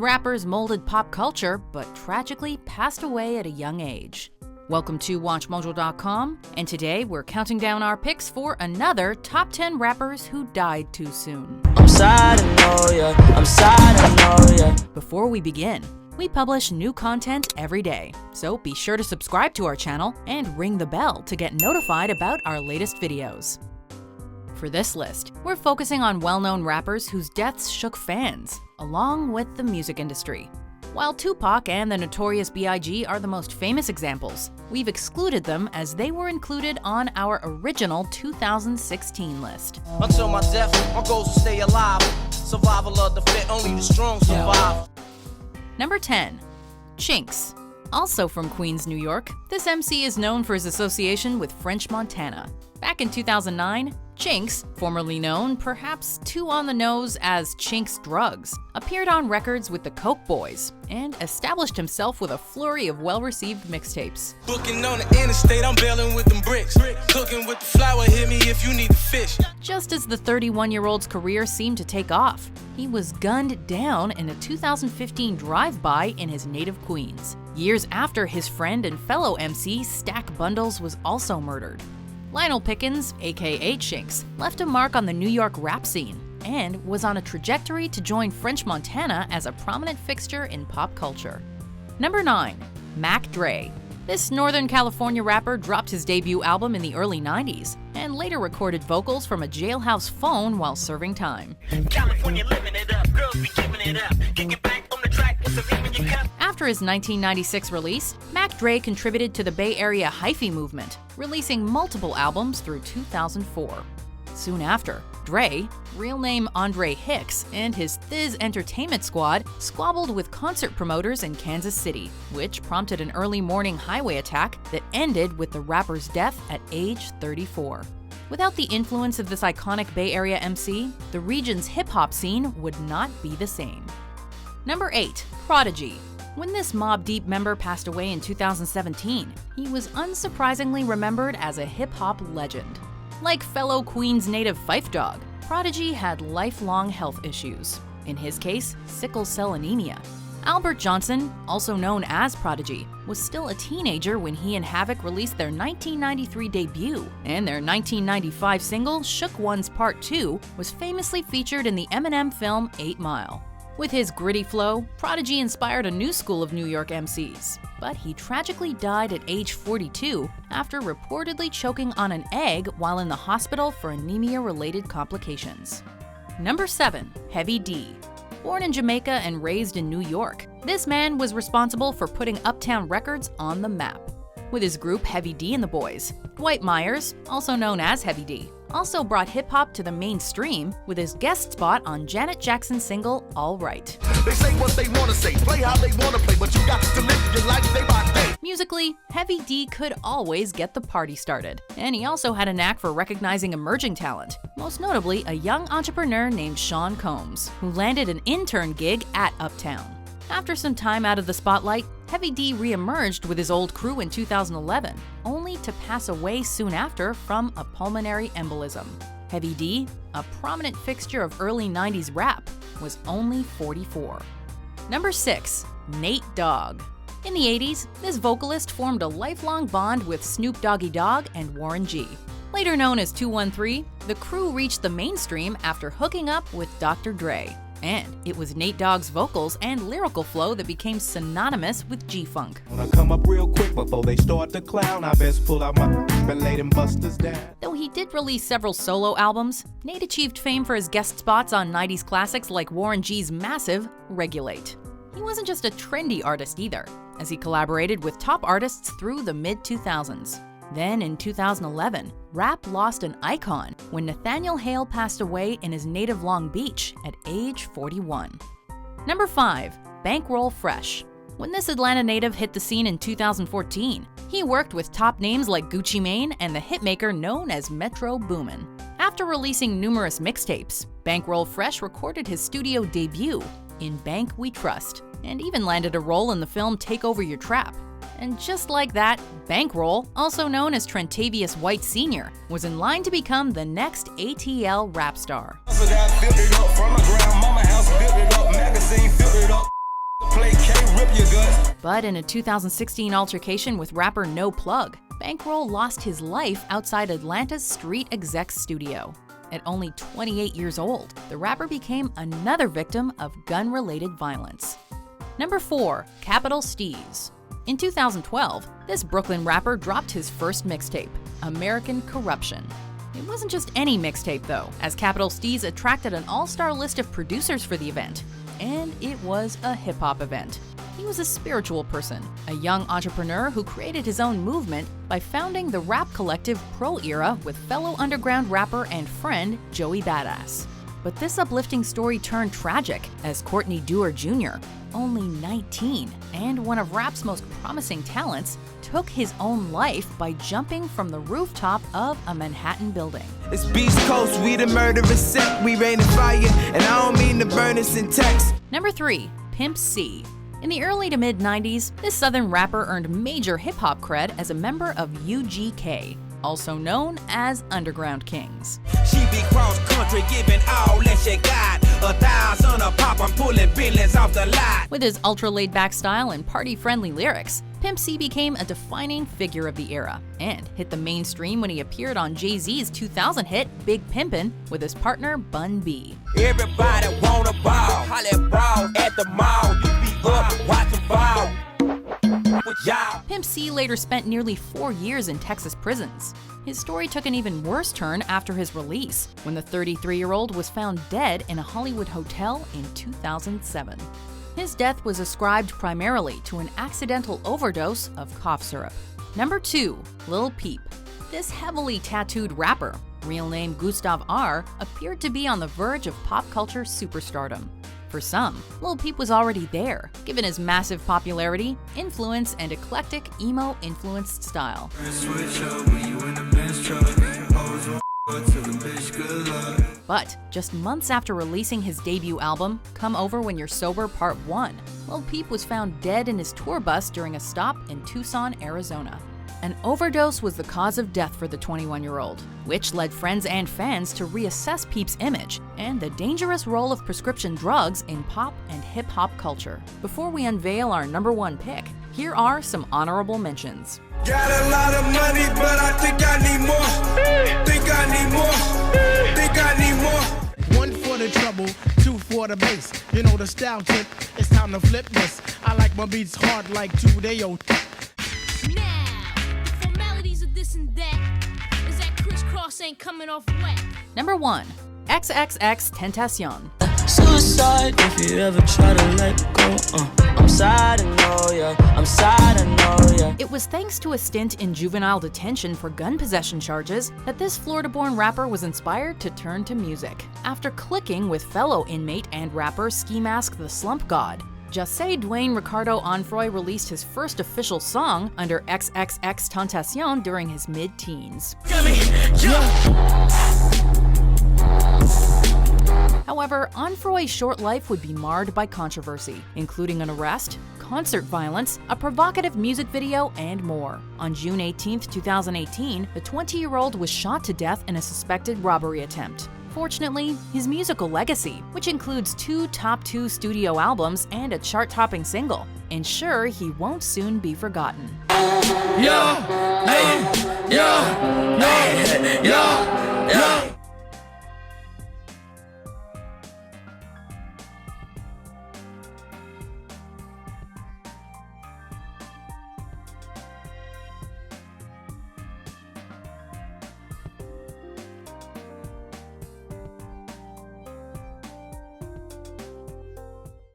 rappers molded pop culture, but tragically passed away at a young age. Welcome to WatchMojo.com, and today we're counting down our picks for another top 10 rappers who died too soon. I'm sad, I know ya. I'm sad, I know ya. Before we begin, we publish new content every day, so be sure to subscribe to our channel and ring the bell to get notified about our latest videos. For this list, we're focusing on well-known rappers whose deaths shook fans, along with the music industry. While Tupac and the Notorious B.I.G. are the most famous examples, we've excluded them as they were included on our original 2016 list. Until my death, my goals will stay alive. Survival of the fit, only the strong survive. Number 10. Chinx. Also from Queens, New York, this MC is known for his association with French Montana. Back in 2009, Chinx, formerly known perhaps too on the nose as Chinx Drugs, appeared on records with the Coke Boys and established himself with a flurry of well-received mixtapes. Booking on the interstate, I'm bailing with them bricks. Cooking with the flour, hit me if you need the fish. Just as the 31-year-old's career seemed to take off, he was gunned down in a 2015 drive-by in his native Queens, years after his friend and fellow MC Stack Bundles was also murdered. Lionel Pickens, aka Chinx, left a mark on the New York rap scene and was on a trajectory to join French Montana as a prominent fixture in pop culture. Number 9. Mac Dre. This Northern California rapper dropped his debut album in the early 90s and later recorded vocals from a jailhouse phone while serving time. California living it up, girls be giving it up. Kick it back on the track, it's a leave in your cup. After his 1996 release, Mac Dre contributed to the Bay Area hyphy movement, releasing multiple albums through 2004. Soon after, Dre, real name Andre Hicks, and his Thiz Entertainment Squad squabbled with concert promoters in Kansas City, which prompted an early morning highway attack that ended with the rapper's death at age 34. Without the influence of this iconic Bay Area MC, the region's hip-hop scene would not be the same. Number 8. Prodigy. When this Mobb Deep member passed away in 2017, he was unsurprisingly remembered as a hip-hop legend. Like fellow Queens native Phife Dawg, Prodigy had lifelong health issues. In his case, sickle cell anemia. Albert Johnson, also known as Prodigy, was still a teenager when he and Havoc released their 1993 debut, and their 1995 single, Shook Ones Part 2, was famously featured in the Eminem film 8 Mile. With his gritty flow, Prodigy inspired a new school of New York MCs, but he tragically died at age 42 after reportedly choking on an egg while in the hospital for anemia-related complications. Number 7. Heavy D. Born in Jamaica and raised in New York, this man was responsible for putting Uptown Records on the map. With his group Heavy D and the Boys, Dwight Myers, also known as Heavy D, also brought hip-hop to the mainstream with his guest spot on Janet Jackson's single, All Right. They say what they wanna say, play how they wanna play, but you got to live your life day by day. Musically, Heavy D could always get the party started, and he also had a knack for recognizing emerging talent, most notably a young entrepreneur named Sean Combs, who landed an intern gig at Uptown. After some time out of the spotlight, Heavy D re-emerged with his old crew in 2011, only to pass away soon after from a pulmonary embolism. Heavy D, a prominent fixture of early 90s rap, was only 44. Number 6. Nate Dogg. In the 80s, this vocalist formed a lifelong bond with Snoop Doggy Dogg and Warren G. Later known as 213, the crew reached the mainstream after hooking up with Dr. Dre. And it was Nate Dogg's vocals and lyrical flow that became synonymous with G-Funk. When I come up real quick before they start to clown, I best pull out my and lay them busters down. Though he did release several solo albums, Nate achieved fame for his guest spots on 90s classics like Warren G's massive Regulate. He wasn't just a trendy artist either, as he collaborated with top artists through the mid-2000s. Then in 2011, rap lost an icon when Nathaniel Hale passed away in his native Long Beach at age 41. Number 5. Bankroll Fresh. When this Atlanta native hit the scene in 2014, he worked with top names like Gucci Mane and the hitmaker known as Metro Boomin. After releasing numerous mixtapes, Bankroll Fresh recorded his studio debut in Bank We Trust, and even landed a role in the film Take Over Your Trap. And just like that, Bankroll, also known as Trentavious White Sr., was in line to become the next ATL rap star. But in a 2016 altercation with rapper No Plug, Bankroll lost his life outside Atlanta's Street Execs studio. At only 28 years old, the rapper became another victim of gun-related violence. Number 4. Capital Steez. In 2012, this Brooklyn rapper dropped his first mixtape, American Corruption. It wasn't just any mixtape though, as Capital Steez attracted an all-star list of producers for the event. And it was a hip-hop event. He was a spiritual person, a young entrepreneur who created his own movement by founding the rap collective Pro Era with fellow underground rapper and friend Joey Badass. But this uplifting story turned tragic as Courtney Dewar Jr., only 19 and one of rap's most promising talents, took his own life by jumping from the rooftop of a Manhattan building. It's Beast Coast, we the murderous set, we rain and fire, and I don't mean to burn us in text. Number 3. Pimp C. In the early to mid-90s, this southern rapper earned major hip-hop cred as a member of UGK, also known as Underground Kings. She be cross-country, giving all that she got. 1,000 a pop, I'm pulling billions off the lot. With his ultra-laid-back style and party-friendly lyrics, Pimp C became a defining figure of the era and hit the mainstream when he appeared on Jay-Z's 2000 hit Big Pimpin' with his partner Bun B. Everybody wanna ball, holla ball at the mall. You be up, watching ball. Pimp C later spent nearly 4 years in Texas prisons. His story took an even worse turn after his release, when the 33-year-old was found dead in a Hollywood hotel in 2007. His death was ascribed primarily to an accidental overdose of cough syrup. Number 2. Lil Peep. This heavily tattooed rapper, real name Gustav R., appeared to be on the verge of pop culture superstardom. For some, Lil Peep was already there, given his massive popularity, influence, and eclectic emo-influenced style. But just months after releasing his debut album, Come Over When You're Sober Part 1, Lil Peep was found dead in his tour bus during a stop in Tucson, Arizona. An overdose was the cause of death for the 21-year-old, which led friends and fans to reassess Peep's image and the dangerous role of prescription drugs in pop and hip-hop culture. Before we unveil our number 1 pick, here are some honorable mentions. Got a lot of money, but I think I need more. Think I need more. Think I need more. 1 for the trouble, 2 for the bass. You know the style tip, it's time to flip this. I like my beats hard like 2-day-old. This and that is that crisscross ain't coming off wet. Number 1. XXXTentacion. Suicide if you ever try to let go. I'm sad, I know ya. I'm sad, I know ya. It was thanks to a stint in juvenile detention for gun possession charges that this Florida-born rapper was inspired to turn to music. After clicking with fellow inmate and rapper Ski Mask the Slump God, Jose Dwayne Ricardo Onfroy released his first official song under XXXTentacion during his mid-teens. However, Onfroy's short life would be marred by controversy, including an arrest, concert violence, a provocative music video, and more. On June 18, 2018, the 20-year-old was shot to death in a suspected robbery attempt. Fortunately, his musical legacy, which includes 2 top 2 studio albums and a chart-topping single, ensure he won't soon be forgotten. Yo, hey, yo, hey, yo, yo.